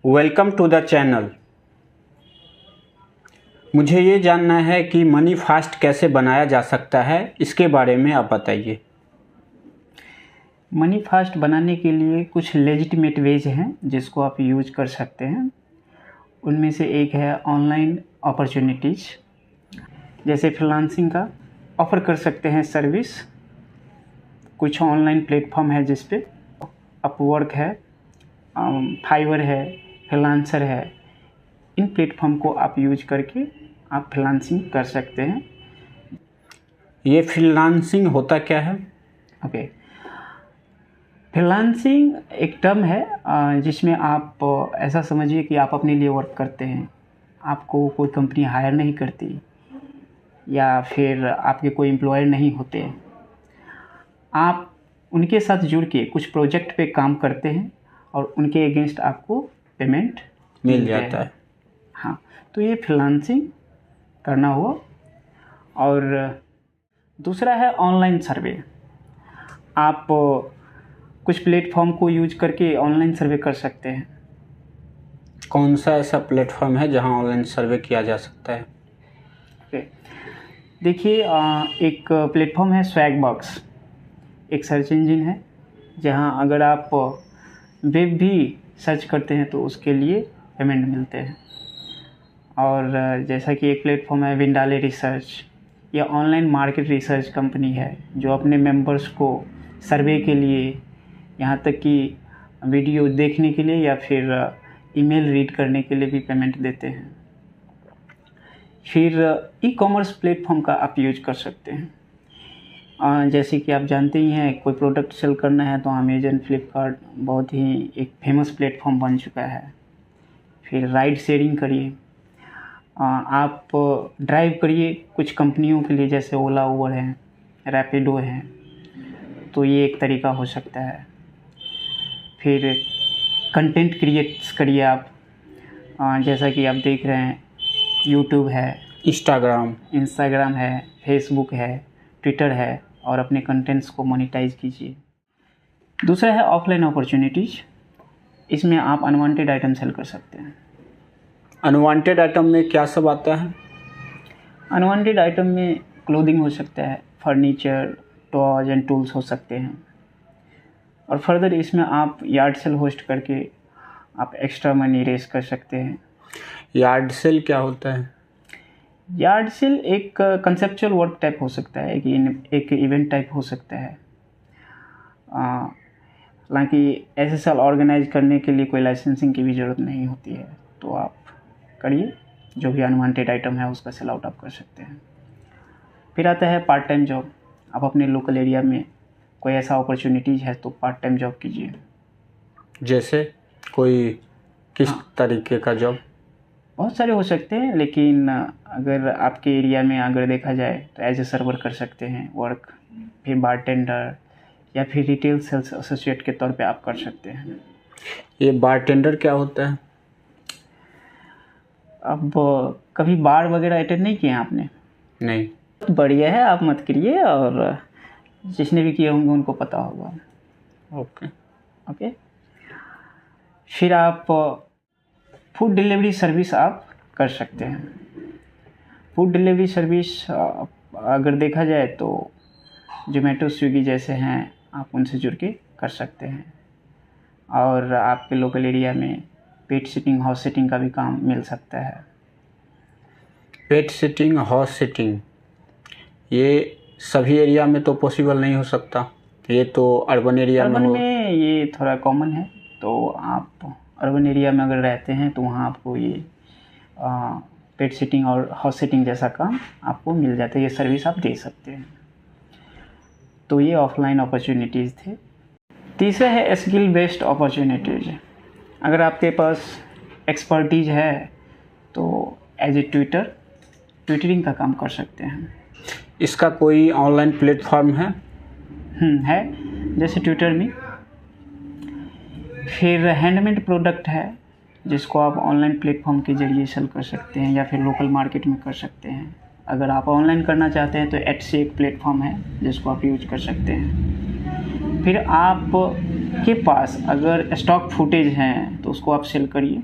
Welcome to the channel. मुझे ये जानना है कि मनी फास्ट कैसे बनाया जा सकता है, इसके बारे में आप बताइए। मनी फास्ट बनाने के लिए कुछ लेजिटिमेट वेज हैं जिसको आप यूज कर सकते हैं। उनमें से एक है ऑनलाइन अपॉर्चुनिटीज़, जैसे फ्रीलांसिंग का ऑफ़र कर सकते हैं सर्विस। कुछ ऑनलाइन प्लेटफॉर्म है जिस पे अपवर्क है, फाइवर है, फ्रीलांसर है। इन प्लेटफॉर्म को आप यूज करके आप फ्रीलांसिंग कर सकते हैं। ये फ्रीलांसिंग होता क्या है? ओके, फ्रीलांसिंग एक टर्म है जिसमें आप ऐसा समझिए कि आप अपने लिए वर्क करते हैं। आपको कोई कंपनी हायर नहीं करती या फिर आपके कोई एम्प्लॉयर नहीं होते। आप उनके साथ जुड़ के कुछ प्रोजेक्ट पे काम करते हैं और उनके अगेंस्ट आपको पेमेंट मिल जाता है। हाँ, तो ये फ्रीलांसिंग करना हुआ। और दूसरा है ऑनलाइन सर्वे। आप कुछ प्लेटफॉर्म को यूज करके ऑनलाइन सर्वे कर सकते हैं। कौन सा ऐसा प्लेटफॉर्म है जहां ऑनलाइन सर्वे किया जा सकता है? ओके, देखिए, एक प्लेटफॉर्म है स्वैगबॉक्स, एक सर्च इंजन है जहां अगर आप वेब भी सर्च करते हैं तो उसके लिए पेमेंट मिलते हैं। और जैसा कि एक प्लेटफॉर्म है विंडाले रिसर्च, यह ऑनलाइन मार्केट रिसर्च कंपनी है जो अपने मेंबर्स को सर्वे के लिए, यहाँ तक कि वीडियो देखने के लिए या फिर ईमेल रीड करने के लिए भी पेमेंट देते हैं। फिर ई कॉमर्स प्लेटफॉर्म का आप यूज कर सकते हैं। जैसे कि आप जानते ही हैं, कोई प्रोडक्ट सेल करना है तो अमेजन, फ्लिपकार्ट बहुत ही एक फेमस प्लेटफॉर्म बन चुका है। फिर राइड शेयरिंग करिए, आप ड्राइव करिए कुछ कंपनियों के लिए, जैसे ओला, उबर है, रैपिडो है, तो ये एक तरीका हो सकता है। फिर कंटेंट क्रिएट्स करिए आप, जैसा कि आप देख रहे हैं यूट्यूब है, इंस्टाग्राम है, फेसबुक है, ट्विटर है, और अपने कंटेंट्स को मोनेटाइज कीजिए। दूसरा है ऑफलाइन अपॉर्चुनिटीज़। इसमें आप अनवांटेड आइटम सेल कर सकते हैं। अनवांटेड आइटम में क्या सब आता है? अनवांटेड आइटम में क्लोथिंग हो सकता है, फर्नीचर, टॉयज एंड टूल्स हो सकते हैं। और फर्दर इसमें आप यार्ड सेल होस्ट करके आप एक्स्ट्रा मनी रेस कर सकते हैं। यार्ड सेल क्या होता है? यार्ड सेल एक कंसेप्चुअल वर्क टाइप हो सकता है, एक इवेंट टाइप हो सकता है। हालांकि ऐसे साल ऑर्गेनाइज करने के लिए कोई लाइसेंसिंग की भी ज़रूरत नहीं होती है, तो आप करिए, जो भी अनवांटेड आइटम है उसका सेल आउट आप कर सकते हैं। फिर आता है पार्ट टाइम जॉब। आप अपने लोकल एरिया में कोई ऐसा अपॉर्चुनिटीज़ है तो पार्ट टाइम जॉब कीजिए। जैसे कोई किस तरीके का जॉब? बहुत सारे हो सकते हैं, लेकिन अगर आपके एरिया में अगर देखा जाए तो एज ए सर्वर कर सकते हैं वर्क, फिर बारटेंडर या फिर रिटेल सेल्स एसोसिएट के तौर पे आप कर सकते हैं। ये बारटेंडर क्या होता है? अब कभी बार वगैरह अटेंड नहीं किए हैं आपने? नहीं। बढ़िया है, आप मत करिए, और जिसने भी किए होंगे उनको पता होगा। ओके। फिर आप फूड डिलीवरी सर्विस आप कर सकते हैं। फूड डिलीवरी सर्विस अगर देखा जाए तो जोमेटो, स्विगी जैसे हैं, आप उनसे जुड़ के कर सकते हैं। और आपके लोकल एरिया में पेट सिटिंग, हाउस सिटिंग का भी काम मिल सकता है। पेट सिटिंग, हाउस सिटिंग, ये सभी एरिया में तो पॉसिबल नहीं हो सकता। ये तो अर्बन एरिया में ये थोड़ा कॉमन है। तो आप अर्बन एरिया में अगर रहते हैं तो वहाँ आपको ये पेट सिटिंग और हाउस सिटिंग जैसा काम आपको मिल जाता है। ये सर्विस आप दे सकते हैं। तो ये ऑफलाइन अपॉर्चुनिटीज़ थे। तीसरा है स्किल बेस्ड अपॉर्चुनिटीज़। अगर आपके पास एक्सपर्टीज है तो एज ए ट्विटरिंग का काम कर सकते हैं। इसका कोई ऑनलाइन प्लेटफॉर्म है? है, जैसे ट्विटर में। फिर हैंडमेड प्रोडक्ट है जिसको आप ऑनलाइन प्लेटफॉर्म के ज़रिए सेल कर सकते हैं या फिर लोकल मार्केट में कर सकते हैं। अगर आप ऑनलाइन करना चाहते हैं तो एटसी एक प्लेटफॉर्म है जिसको आप यूज कर सकते हैं। फिर आप के पास अगर स्टॉक फुटेज हैं तो उसको आप सेल करिए।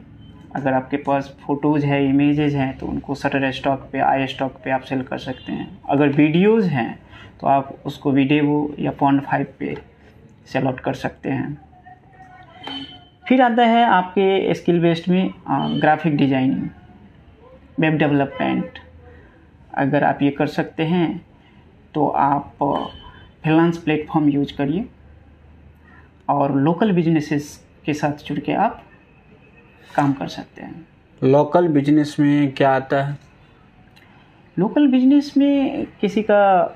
अगर आपके पास फ़ोटोज़ है, इमेजेस हैं, तो उनको शटर स्टॉक पे, आई स्टॉक पे आप सेल कर सकते हैं। अगर वीडियोज़ हैं तो आप उसको वीडियो या pond5 पे सेल आउट कर सकते हैं। फिर आता है आपके स्किल बेस्ड में ग्राफिक डिज़ाइनिंग, वेब डेवलपमेंट। अगर आप ये कर सकते हैं तो आप फ्रीलांस प्लेटफॉर्म यूज करिए और लोकल बिजनेसेस के साथ जुड़ के आप काम कर सकते हैं। लोकल बिजनेस में क्या आता है? लोकल बिजनेस में किसी का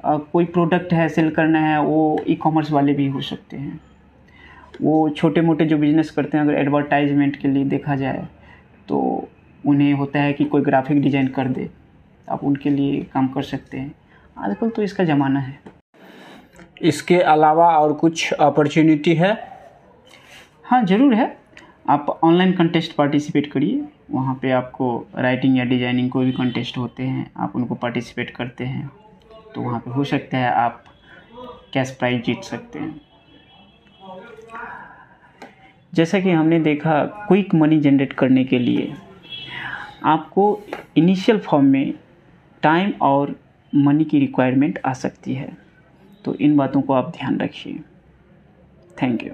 कोई प्रोडक्ट है सेल करना है, वो ई कॉमर्स वाले भी हो सकते हैं। वो छोटे मोटे जो बिज़नेस करते हैं, अगर एडवर्टाइजमेंट के लिए देखा जाए तो उन्हें होता है कि कोई ग्राफिक डिज़ाइन कर दे, आप उनके लिए काम कर सकते हैं। आजकल तो इसका ज़माना है। इसके अलावा और कुछ अपॉर्चुनिटी है? हाँ, ज़रूर है। आप ऑनलाइन कंटेस्ट पार्टिसिपेट करिए। वहाँ पे आपको राइटिंग या डिज़ाइनिंग कोई भी कंटेस्ट होते हैं, आप उनको पार्टिसिपेट करते हैं तो वहाँ पे हो सकता है आप कैश प्राइज जीत सकते हैं। जैसा कि हमने देखा, क्विक मनी जनरेट करने के लिए आपको इनिशियल फॉर्म में टाइम और मनी की रिक्वायरमेंट आ सकती है, तो इन बातों को आप ध्यान रखिए। Thank you.